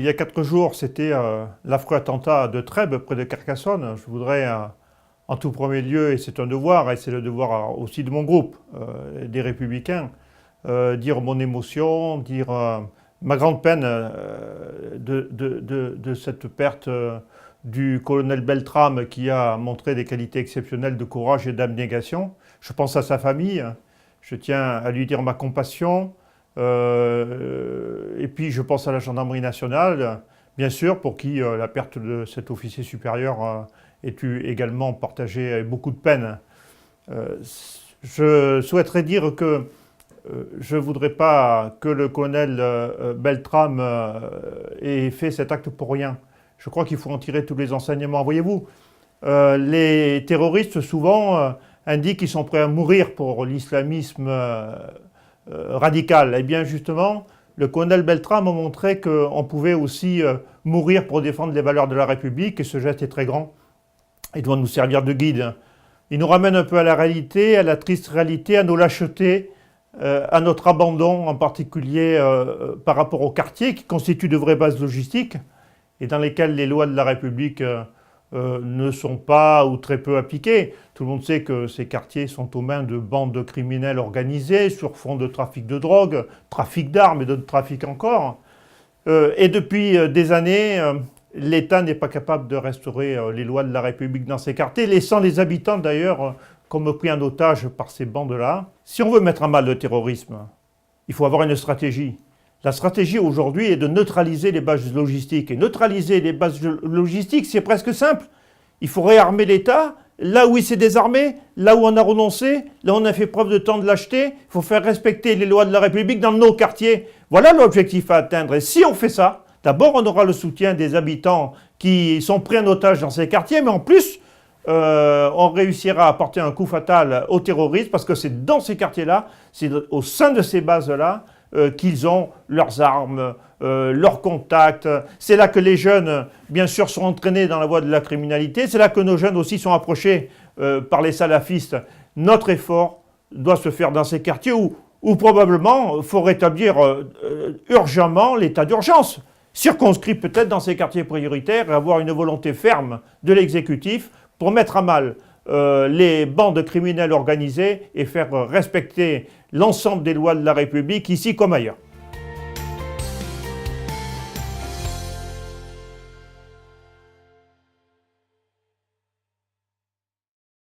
y a 4 jours, c'était l'affreux attentat de Trèbes, près de Carcassonne. Je voudrais, en tout premier lieu, et c'est un devoir, et c'est le devoir aussi de mon groupe, des Républicains, dire mon émotion, dire ma grande peine de cette perte du colonel Beltrame qui a montré des qualités exceptionnelles de courage et d'abnégation. Je pense à sa famille, je tiens à lui dire ma compassion. Et puis je pense à la gendarmerie nationale, bien sûr, pour qui la perte de cet officier supérieur est également partagée avec beaucoup de peine. Je souhaiterais dire que je ne voudrais pas que le colonel Beltrame ait fait cet acte pour rien. Je crois qu'il faut en tirer tous les enseignements. Voyez-vous, les terroristes souvent indiquent qu'ils sont prêts à mourir pour l'islamisme radical. Eh bien justement, le colonel Beltrame a montré qu'on pouvait aussi mourir pour défendre les valeurs de la République, et ce geste est très grand. Il doit nous servir de guide. Il nous ramène un peu à la réalité, à la triste réalité, à nos lâchetés, à notre abandon, en particulier par rapport aux quartiers qui constituent de vraies bases logistiques et dans lesquelles les lois de la République ne sont pas ou très peu appliquées. Tout le monde sait que ces quartiers sont aux mains de bandes criminelles organisées sur fond de trafic de drogue, trafic d'armes et d'autres trafics encore. Et depuis des années, l'État n'est pas capable de restaurer les lois de la République dans ces quartiers, laissant les habitants d'ailleurs comme pris en otage par ces bandes-là. Si on veut mettre à mal le terrorisme, il faut avoir une stratégie. La stratégie aujourd'hui est de neutraliser les bases logistiques. Et neutraliser les bases logistiques, c'est presque simple. Il faut réarmer l'État, là où il s'est désarmé, là où on a renoncé, là où on a fait preuve de tant de lâcheté. Il faut faire respecter les lois de la République dans nos quartiers. Voilà l'objectif à atteindre. Et si on fait ça, d'abord on aura le soutien des habitants qui sont pris en otage dans ces quartiers, mais en plus, on réussira à porter un coup fatal aux terroristes, parce que c'est dans ces quartiers-là, c'est au sein de ces bases-là, qu'ils ont leurs armes, leurs contacts. C'est là que les jeunes, bien sûr, sont entraînés dans la voie de la criminalité. C'est là que nos jeunes aussi sont approchés par les salafistes. Notre effort doit se faire dans ces quartiers où probablement il faut rétablir urgemment l'état d'urgence, circonscrit peut-être dans ces quartiers prioritaires, et avoir une volonté ferme de l'exécutif pour mettre à mal les bandes criminelles organisées et faire respecter l'ensemble des lois de la République, ici comme ailleurs.